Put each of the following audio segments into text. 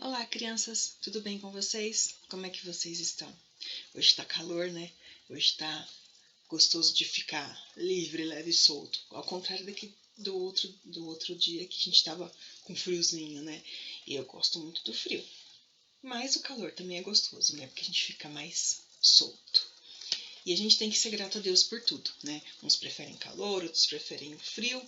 Olá, crianças! Tudo bem com vocês? Como é que vocês estão? Hoje tá calor, né? Hoje tá gostoso de ficar livre, leve e solto. Ao contrário do outro dia que a gente tava com friozinho, né? E eu gosto muito do frio. Mas o calor também é gostoso, né? Porque a gente fica mais solto. E a gente tem que ser grato a Deus por tudo, né? Uns preferem calor, outros preferem o frio.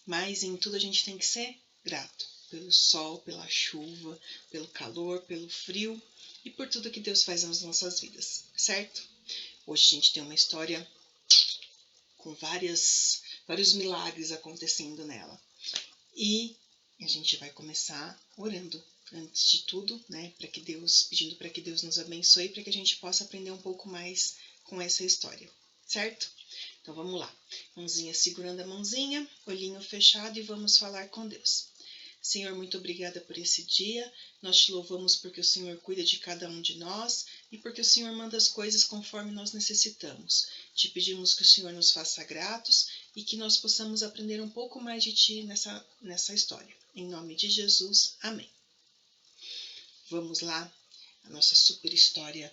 Mas em tudo a gente tem que ser grato. Pelo sol, pela chuva, pelo calor, pelo frio e por tudo que Deus faz nas nossas vidas, certo? Hoje a gente tem uma história com vários milagres acontecendo nela. E a gente vai começar orando, antes de tudo, né, pedindo para que Deus nos abençoe, para que a gente possa aprender um pouco mais com essa história, certo? Então vamos lá, mãozinha segurando a mãozinha, olhinho fechado e vamos falar com Deus. Senhor, muito obrigada por esse dia, nós te louvamos porque o Senhor cuida de cada um de nós e porque o Senhor manda as coisas conforme nós necessitamos. Te pedimos que o Senhor nos faça gratos e que nós possamos aprender um pouco mais de Ti nessa história. Em nome de Jesus, amém. Vamos lá, a nossa super história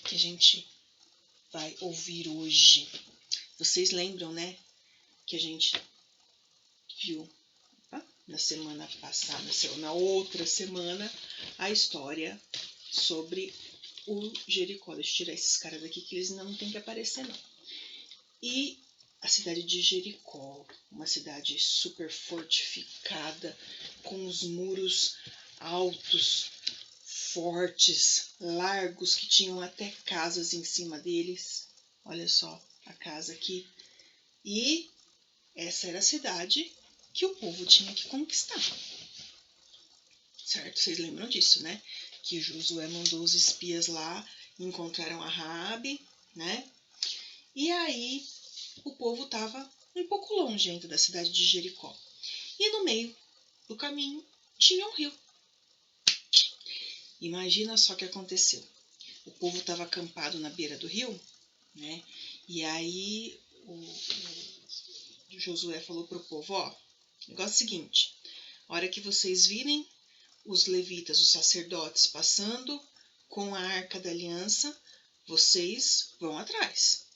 que a gente vai ouvir hoje. Vocês lembram, né, que a gente viu na semana passada, na outra semana, a história sobre o Jericó. Deixa eu tirar esses caras daqui que eles ainda não tem que aparecer, não. E a cidade de Jericó, uma cidade super fortificada, com os muros altos, fortes, largos, que tinham até casas em cima deles. Olha só a casa aqui. E essa era a cidade que o povo tinha que conquistar. Certo? Vocês lembram disso, né? Que Josué mandou os espias lá, encontraram a Raabe, né? E aí o povo estava um pouco longe ainda da cidade de Jericó. E no meio do caminho tinha um rio. Imagina só o que aconteceu. O povo estava acampado na beira do rio, né? E aí o Josué falou pro povo, ó, negócio é o seguinte, a hora que vocês virem os levitas, os sacerdotes passando com a arca da aliança, vocês vão atrás.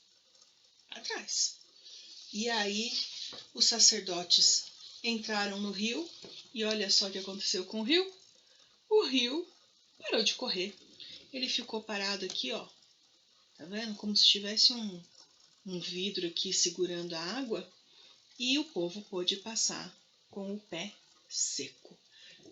E aí os sacerdotes entraram no rio e olha só o que aconteceu com o rio. O rio parou de correr. Ele ficou parado aqui, ó. Tá vendo? Como se tivesse um vidro aqui segurando a água. E o povo pôde passar com o pé seco.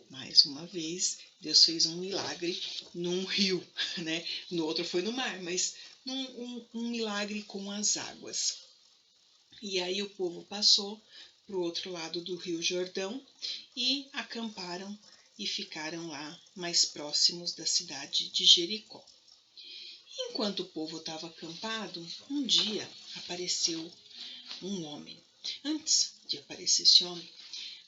Mais uma vez, Deus fez um milagre num rio, né? No outro foi no mar, mas um milagre com as águas. E aí o povo passou para o outro lado do Rio Jordão e acamparam e ficaram lá mais próximos da cidade de Jericó. Enquanto o povo estava acampado, um dia apareceu um homem. Antes de aparecer esse homem,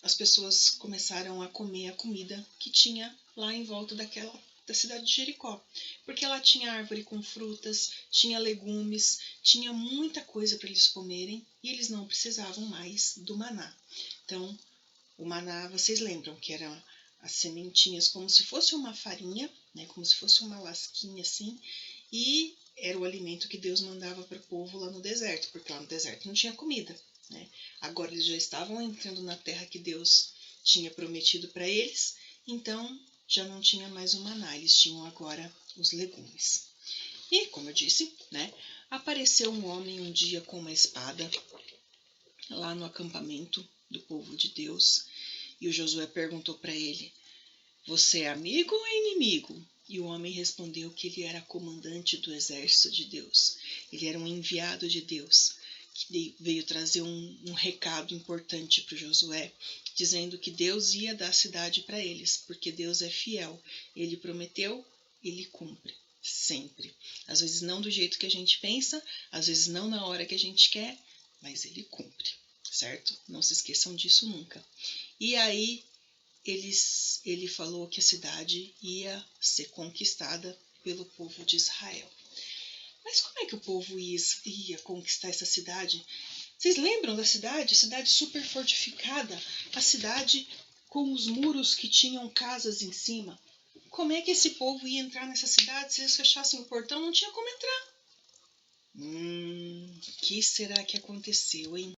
as pessoas começaram a comer a comida que tinha lá em volta da cidade de Jericó. Porque lá tinha árvore com frutas, tinha legumes, tinha muita coisa para eles comerem e eles não precisavam mais do maná. Então, o maná, vocês lembram que eram as sementinhas como se fosse uma farinha, né, como se fosse uma lasquinha assim, e era o alimento que Deus mandava para o povo lá no deserto, porque lá no deserto não tinha comida. Né? Agora eles já estavam entrando na terra que Deus tinha prometido para eles, então já não tinha mais o maná, eles tinham agora os legumes. E, como eu disse, né, apareceu um homem um dia com uma espada lá no acampamento do povo de Deus, e o Josué perguntou para ele, você é amigo ou inimigo? E o homem respondeu que ele era comandante do exército de Deus, ele era um enviado de Deus, que veio trazer um recado importante para o Josué, dizendo que Deus ia dar a cidade para eles, porque Deus é fiel. Ele prometeu, ele cumpre, sempre. Às vezes não do jeito que a gente pensa, às vezes não na hora que a gente quer, mas ele cumpre, certo? Não se esqueçam disso nunca. E aí ele falou que a cidade ia ser conquistada pelo povo de Israel. Mas como é que o povo ia conquistar essa cidade? Vocês lembram da cidade? A cidade super fortificada, a cidade com os muros que tinham casas em cima. Como é que esse povo ia entrar nessa cidade? Se eles fechassem o portão, não tinha como entrar. Que será que aconteceu, hein?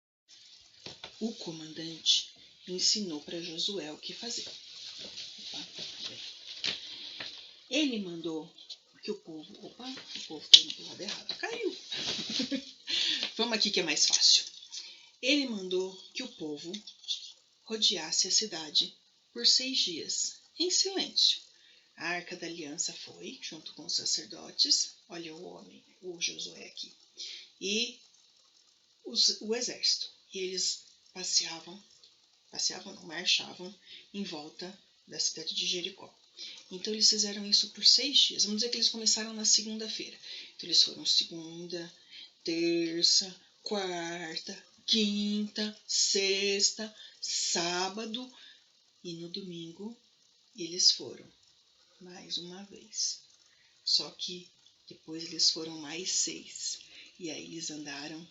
O comandante ensinou para Josué o que fazer. Ele mandou que o povo... o povo está indo pro lado errado. Caiu. Vamos aqui que é mais fácil. Ele mandou que o povo rodeasse a cidade por 6 dias, em silêncio. A Arca da Aliança foi, junto com os sacerdotes, olha o homem, o Josué aqui, e o exército. E eles marchavam em volta da cidade de Jericó. Então eles fizeram isso por 6 dias. Vamos dizer que eles começaram na segunda-feira. Então eles foram segunda, terça, quarta, quinta, sexta, sábado e no domingo eles foram mais uma vez. Só que depois eles foram mais 6. E aí eles andaram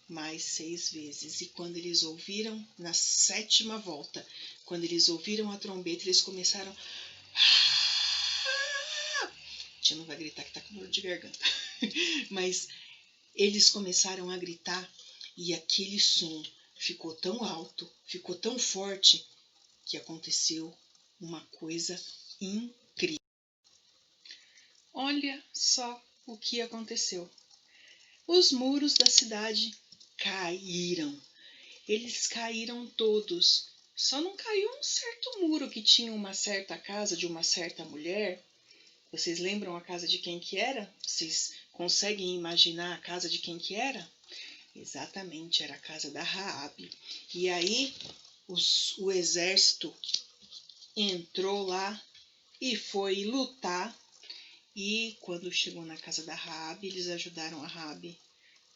mais 6 vezes. E quando eles ouviram, na 7ª volta, quando eles ouviram a trombeta, eles começaram... Tia não vai gritar que tá com dor de garganta. Mas eles começaram a gritar e aquele som ficou tão alto, ficou tão forte, que aconteceu uma coisa incrível. Olha só o que aconteceu. Os muros da cidade caíram. Eles caíram todos. Só não caiu um certo muro que tinha uma certa casa de uma certa mulher. Vocês lembram a casa de quem que era? Vocês conseguem imaginar a casa de quem que era? Exatamente, era a casa da Raabe. E aí o exército entrou lá e foi lutar. E quando chegou na casa da Raabe, eles ajudaram a Raabe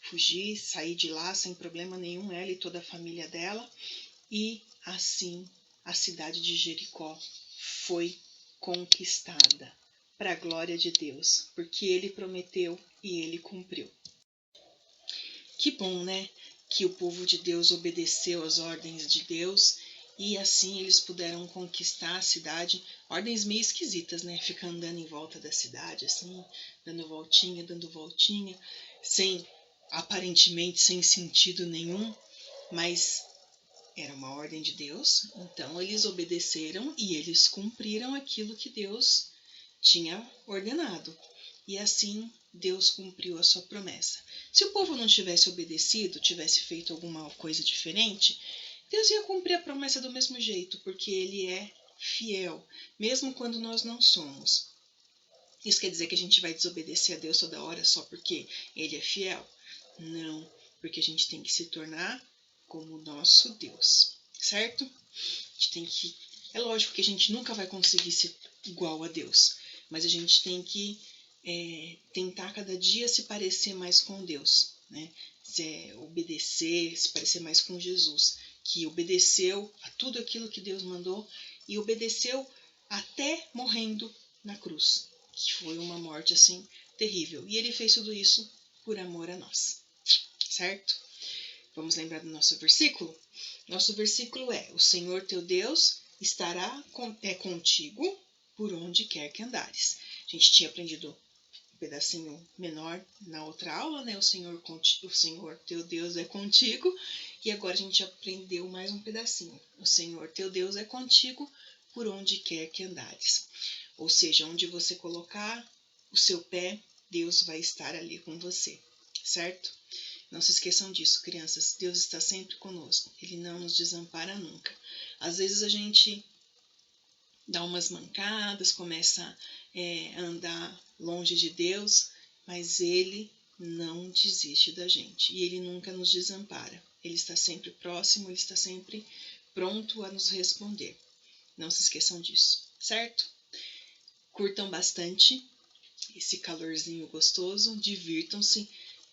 fugir, sair de lá sem problema nenhum, ela e toda a família dela. E assim a cidade de Jericó foi conquistada, para a glória de Deus, porque ele prometeu e ele cumpriu. Que bom, né? Que o povo de Deus obedeceu às ordens de Deus e assim eles puderam conquistar a cidade. Ordens meio esquisitas, né? Ficar andando em volta da cidade, assim, dando voltinha, aparentemente sem sentido nenhum, mas era uma ordem de Deus, então eles obedeceram e eles cumpriram aquilo que Deus tinha ordenado. E assim Deus cumpriu a sua promessa. Se o povo não tivesse obedecido, tivesse feito alguma coisa diferente, Deus ia cumprir a promessa do mesmo jeito, porque Ele é fiel, mesmo quando nós não somos. Isso quer dizer que a gente vai desobedecer a Deus toda hora só porque Ele é fiel? Não, porque a gente tem que se tornar como o nosso Deus, certo? A gente tem que... É lógico que a gente nunca vai conseguir ser igual a Deus, mas a gente tem que tentar cada dia se parecer mais com Deus, né? Obedecer, se parecer mais com Jesus, que obedeceu a tudo aquilo que Deus mandou e obedeceu até morrendo na cruz, que foi uma morte assim terrível. E ele fez tudo isso por amor a nós, certo? Vamos lembrar do nosso versículo? Nosso versículo é: o Senhor teu Deus estará contigo por onde quer que andares. A gente tinha aprendido um pedacinho menor na outra aula, né? O Senhor teu Deus é contigo. E agora a gente aprendeu mais um pedacinho. O Senhor teu Deus é contigo por onde quer que andares. Ou seja, onde você colocar o seu pé, Deus vai estar ali com você, certo? Não se esqueçam disso, crianças. Deus está sempre conosco. Ele não nos desampara nunca. Às vezes a gente dá umas mancadas, começa a andar longe de Deus, mas Ele não desiste da gente. E Ele nunca nos desampara. Ele está sempre próximo, Ele está sempre pronto a nos responder. Não se esqueçam disso, certo? Curtam bastante esse calorzinho gostoso, divirtam-se,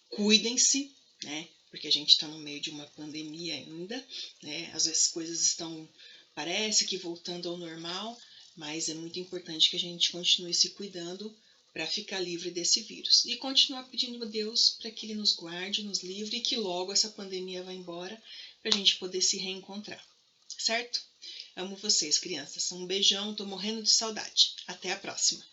cuidem-se, né? Porque a gente está no meio de uma pandemia ainda, né? Às vezes as coisas estão, parece que voltando ao normal, mas é muito importante que a gente continue se cuidando para ficar livre desse vírus. E continuar pedindo a Deus para que Ele nos guarde, nos livre e que logo essa pandemia vá embora para a gente poder se reencontrar, certo? Amo vocês, crianças. Um beijão, tô morrendo de saudade. Até a próxima.